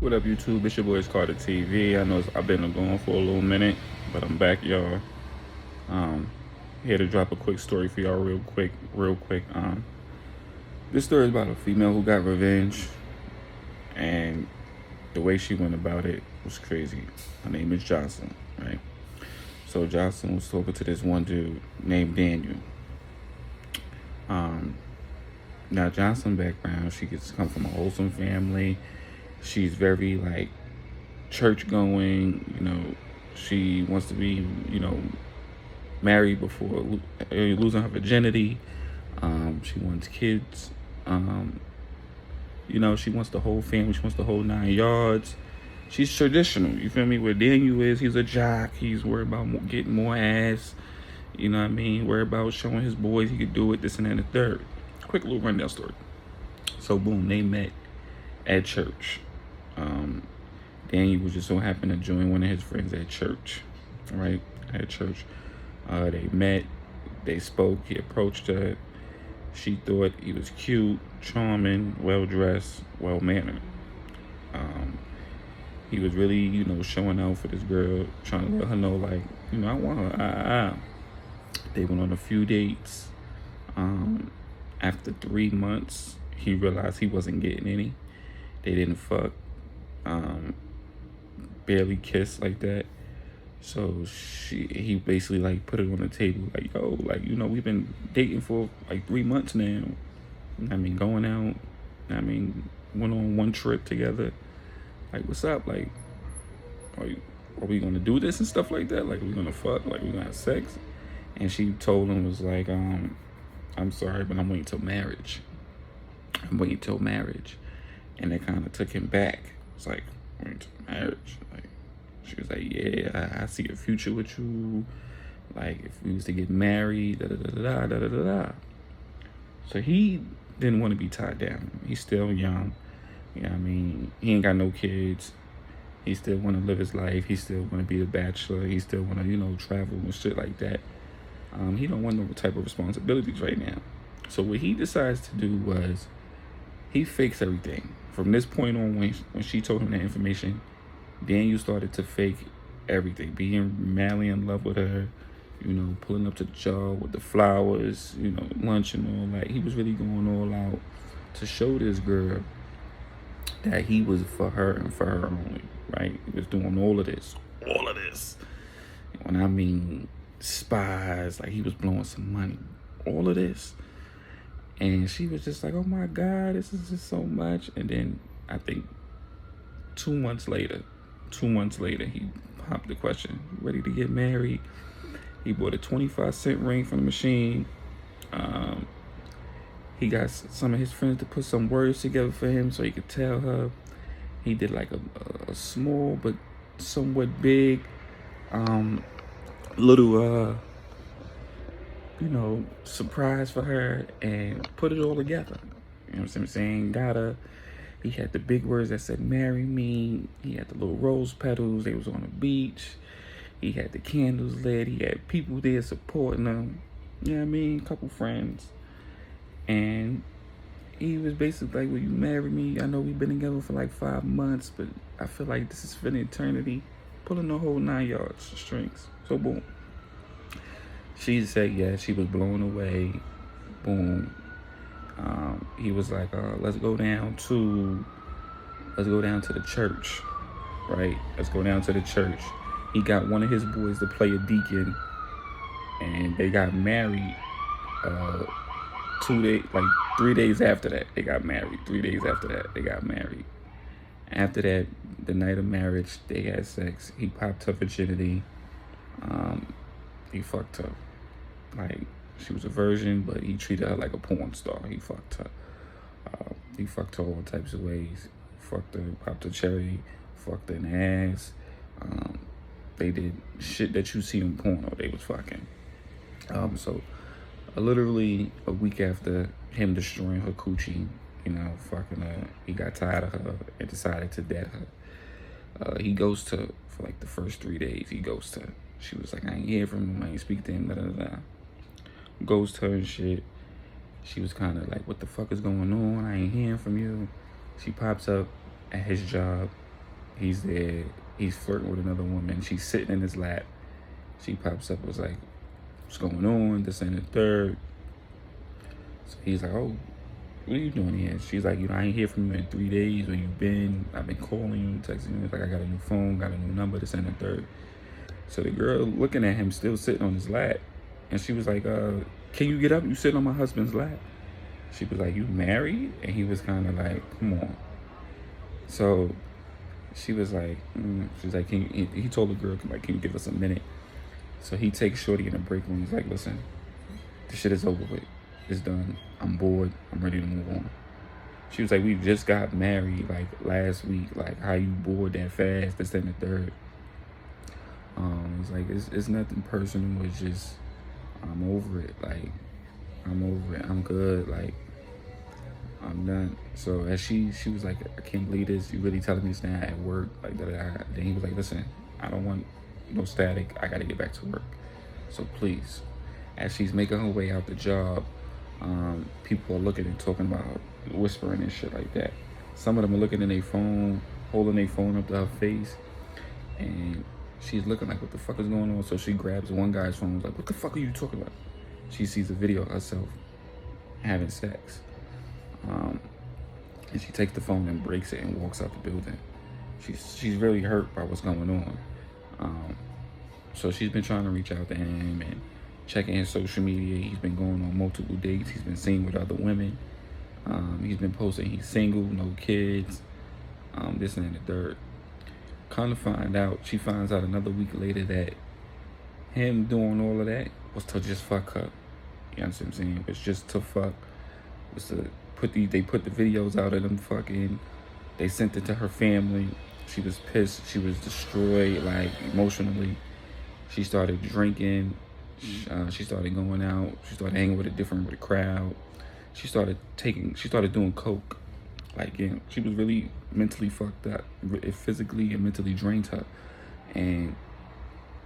What up, YouTube? It's your boy, Carter TV. I know I've been gone for a little minute, but I'm back, y'all. Um, Here to drop a quick story for y'all, real quick. This story is about a female who got revenge, and the way she went about it was crazy. Her name is Jocelyn, right? So Jocelyn was talking to this one dude named Daniel. Um, Now Jocelyn background, she gets come from a wholesome family. She's very like church going, she wants to be, married before losing her virginity. She wants kids. Um, she wants the whole family. She wants the whole 9 yards. She's traditional. You feel me? Where Daniel is, he's a jock. He's worried about getting more ass. You know what I mean? Worried about showing his boys he could do it, this and that, and the third. Quick little rundown story. So boom, they met at church. Um, Daniel was just so happened to join one of his friends at church, right? At church. They met, they spoke, he approached her. She thought he was cute, charming, well-dressed, well-mannered. He was really, showing out for this girl, trying to let her know, like, I want her. They went on a few dates. After 3 months, he realized he wasn't getting any. They didn't fuck. Barely kiss like that. So he basically like put it on the table, like, yo, like, we've been dating for like 3 months now. I mean, going out. I mean, went on one trip together. Like, what's up? Like, are we gonna do this and stuff like that? Like, are we gonna fuck? Like, we gonna have sex? And she told him, was like, I'm sorry, but I'm waiting till marriage. I'm waiting till marriage. And it kind of took him back. It's like, waiting till marriage. Like, she was like, yeah, I see a future with you. Like, if we was to get married, da da da da da da da da. So he didn't want to be tied down. He's still young. You know what I mean? He ain't got no kids. He still want to live his life. He still want to be a bachelor. He still want to, travel and shit like that. He don't want no type of responsibilities right now. So what he decides to do was he fakes everything. From this point on, when she told him that information, Daniel started to fake everything, being madly in love with her, pulling up to the job with the flowers, lunch and all that. He was really going all out to show this girl that he was for her and for her only, right? He was doing all of this. When I mean spies, like he was blowing some money, all of this. And she was just like, oh my God, this is just so much. And then I think 2 months later, he popped the question, ready to get married. He bought a 25-cent ring from the machine. He got some of his friends to put some words together for him so he could tell her. He did like a small but somewhat big little surprise for her and put it all together. You know what I'm saying? He had the big words that said marry me. He had the little rose petals. They was on the beach. He had the candles lit. He had people there supporting him. You know what I mean? A couple friends. And he was basically like, will you marry me? I know we've been together for like 5 months, but I feel like this is for an eternity. Pulling the whole 9 yards strings. So boom. She said yes. She was blown away. Boom. He was like, let's go down to the church, right? Let's go down to the church. He got one of his boys to play a deacon, and they got married 3 days after that. They got married. 3 days after that, they got married. After that, the night of marriage, they had sex. He popped her virginity. He fucked her. Like, she was a virgin, but he treated her like a porn star. He fucked her. He fucked her all types of ways. Fucked her, popped her cherry, fucked her in the ass. They did shit that you see in porno. They was fucking. So literally a week after him destroying her coochie, fucking her, he got tired of her and decided to dead her. He ghosts her for like the first 3 days. He ghosts her. She was like, I ain't hear from him. I ain't speak to him. Da da da. Ghost her and shit. She was kind of like, what the fuck is going on? I ain't hearing from you. She pops up at his job He's there. He's flirting with another woman. She's sitting in his lap. She pops up, was like, what's going on? This and the third. So he's like, oh, what are you doing here? She's like, I ain't hear from you in 3 days. Where you been? I've been calling you, texting you. It's like, I got a new phone, got a new number, this and the third. So the girl looking at him, still sitting on his lap. And she was like, can you get up? You sitting on my husband's lap. She was like, you married? And he was kind of like, come on. So she was like, she's like, he told the girl, like, can you give us a minute? So he takes Shorty in a break room. He's like, listen, this shit is over with. It's done. I'm bored. I'm ready to move on. She was like, we just got married like last week. Like, how you bored that fast? This and the third. It's like, it's nothing personal. It's just, I'm over it. Like, I'm over it. I'm good. Like, I'm done. So as she was like, I can't believe this. You really telling me this now at work? Like, then he was like, listen, I don't want no static. I got to get back to work. So please. As she's making her way out the job, people are looking and talking about her, whispering and shit like that. Some of them are looking in their phone, holding their phone up to her face, and she's looking like, what the fuck is going on? So she grabs one guy's phone, like, what the fuck are you talking about? She sees a video of herself having sex. And she takes the phone and breaks it and walks out the building. She's really hurt by what's going on. So she's been trying to reach out to him and checking his social media. He's been going on multiple dates. He's been seen with other women. He's been posting he's single, no kids, this and the third. Kind of find out, she finds out another week later that him doing all of that was to just fuck her. You know what I'm saying? It was just to fuck. It was to they put the videos out of them fucking. They sent it to her family. She was pissed. She was destroyed, like, emotionally. She started drinking. She started going out. She started hanging with a crowd. She started doing coke. Like, you know, she was really mentally fucked up. It physically and mentally drained her. And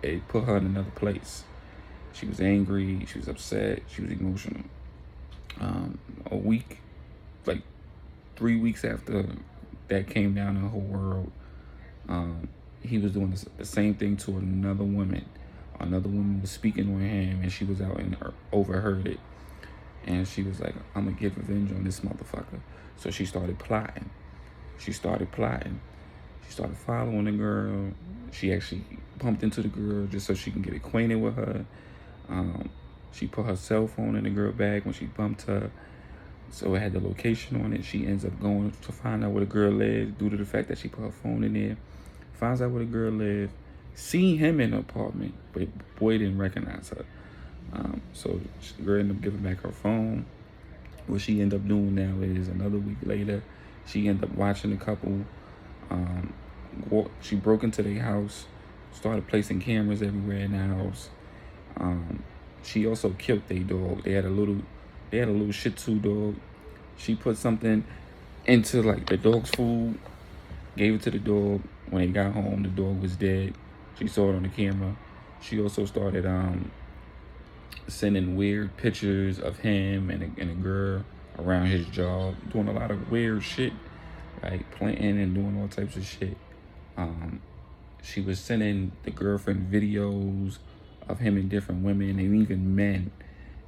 it put her in another place. She was angry. She was upset. She was emotional. A week, like 3 weeks after that came down in her world, he was doing the same thing to another woman. Another woman was speaking on him, and she was out and overheard it. And she was like, I'm gonna get revenge on this motherfucker. So she started plotting. She started following the girl. She actually bumped into the girl just so she can get acquainted with her. She put her cell phone in the girl bag when she bumped her. So it had the location on it. She ends up going to find out where the girl lived due to the fact that she put her phone in there. Finds out where the girl lived. Seen him in the apartment, but boy didn't recognize her. So the girl ended up giving back her phone. What she ended up doing now is another week later, she ended up watching the couple. She broke into their house, started placing cameras everywhere in the house. She also killed their dog. They had a little Shih Tzu dog. She put something into like the dog's food, gave it to the dog. When they got home, the dog was dead. She saw it on the camera. She also started sending weird pictures of him and a girl around his job, doing a lot of weird shit, like planting and doing all types of shit. She was sending the girlfriend videos of him and different women and even men.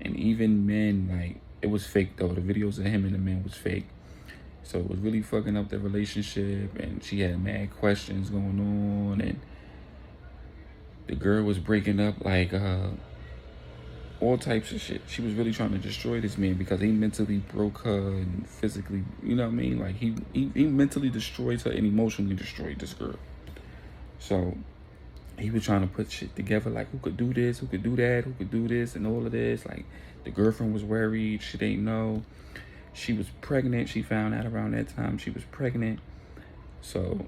And even men, like, it was fake though. The videos of him and the men was fake. So it was really fucking up their relationship, and she had mad questions going on, and the girl was breaking up, like, all types of shit. She was really trying to destroy this man because he mentally broke her and physically, you know what I mean? Like, he mentally destroyed her and emotionally destroyed this girl. So he was trying to put shit together, like, who could do this, who could do that, who could do this, and all of this. Like, the girlfriend was worried. She didn't know. She was pregnant. She found out around that time she was pregnant. So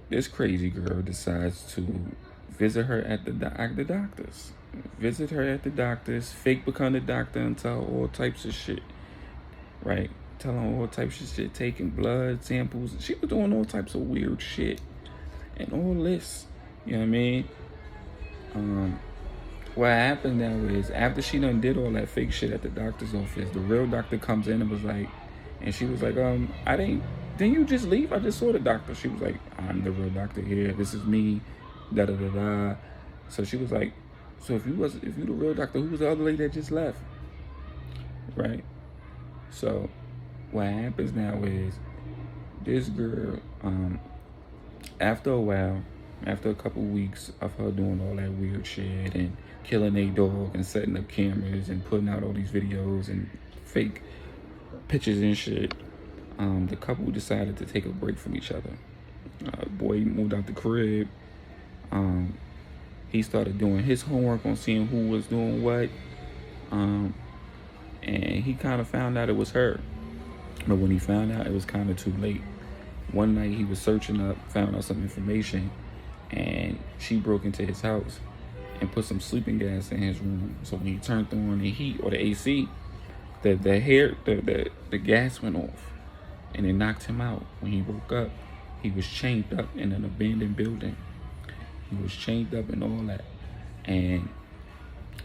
this crazy girl decides to visit her at the doctor's. Visit her at the doctor's, fake become the doctor and tell her all types of shit, right? Tell her all types of shit, taking blood samples. She was doing all types of weird shit. And all this, you know what I mean? What happened now is, after she done did all that fake shit at the doctor's office, the real doctor comes in and was like, and she was like, I didn't Then you just leave? I just saw the doctor. She was like, I'm the real doctor here. This is me. Da da da da. So she was like, so if you the real doctor, who was the other lady that just left? Right? So what happens now is this girl, after a while, after a couple weeks of her doing all that weird shit and killing a dog and setting up cameras and putting out all these videos and fake pictures and shit, the couple decided to take a break from each other. Boy moved out the crib. He started doing his homework on seeing who was doing what. And he kind of found out it was her. But when he found out, it was kind of too late. One night he was searching up, found out some information, and she broke into his house and put some sleeping gas in his room. So when he turned on the heat or the AC, the gas went off and it knocked him out. When he woke up, he was chained up in an abandoned building. He was chained up and all that. And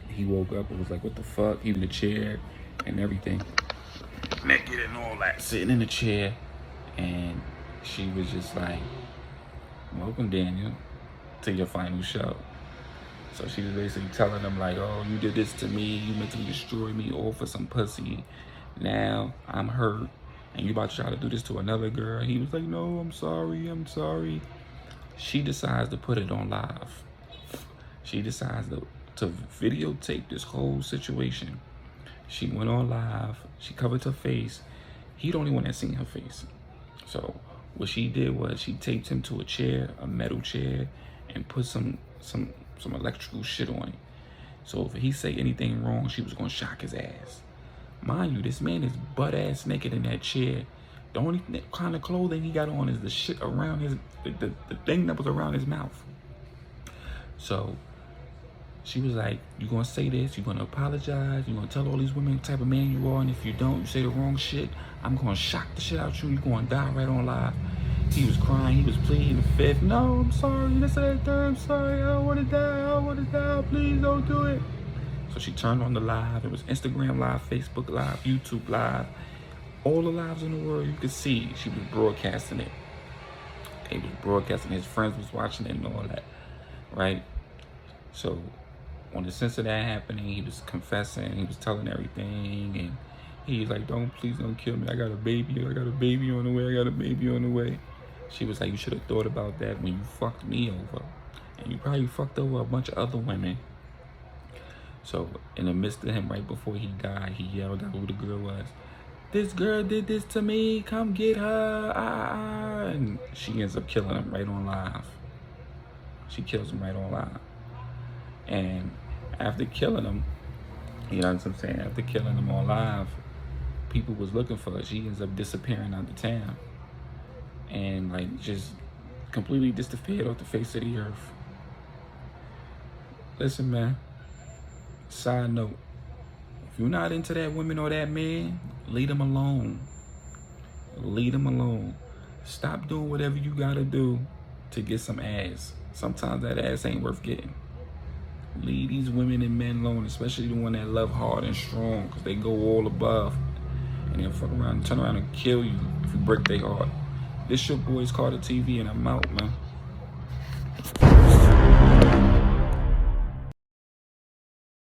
he woke up and was like, what the fuck? He was in the chair and everything, naked and all that, sitting in the chair. And she was just like, welcome, Daniel, to your final show. So she was basically telling him like, oh, you did this to me, you meant to destroy me all for some pussy. Now I'm hurt and you about to try to do this to another girl. He was like, no, I'm sorry. She decides to put it on live. She decides to videotape this whole situation. She went on live, she covered her face. He the only one that seen her face. So what she did was she taped him to a chair, a metal chair, and put some electrical shit on it. So if he say anything wrong, she was gonna shock his ass. Mind you, this man is butt ass naked in that chair. The only kind of clothing he got on is the shit around his, the thing that was around his mouth. So she was like, you gonna say this, you gonna apologize, you gonna tell all these women what type of man you are, and if you don't, you say the wrong shit, I'm gonna shock the shit out you, you're gonna die right on live. He was crying, he was pleading the fifth. No, I'm sorry, this and that, I'm sorry, I don't wanna die, please don't do it. So she turned on the live. It was Instagram live, Facebook live, YouTube live. All the lives in the world you could see, she was broadcasting it. He was broadcasting, his friends was watching it and all that, right? So on the sense of that happening, he was confessing, he was telling everything, and he was like, please don't kill me. I got a baby on the way. She was like, you should have thought about that when you fucked me over. And you probably fucked over a bunch of other women. So in the midst of him, right before he died, he yelled out who the girl was. This girl did this to me, come get her, And she ends up killing him right on live. She kills him right on live. And after killing him, you know what I'm saying? After killing him on live, people was looking for her. She ends up disappearing out of town. And like just completely disappeared off the face of the earth. Listen, man. Side note. If you're not into that woman or that man, leave them alone. Leave them alone. Stop doing whatever you gotta do to get some ass. Sometimes that ass ain't worth getting. Leave these women and men alone, especially the one that love hard and strong, because they go all above. And they'll fuck around and turn around and kill you if you break their heart. This your boy's Carter TV, and I'm out, man.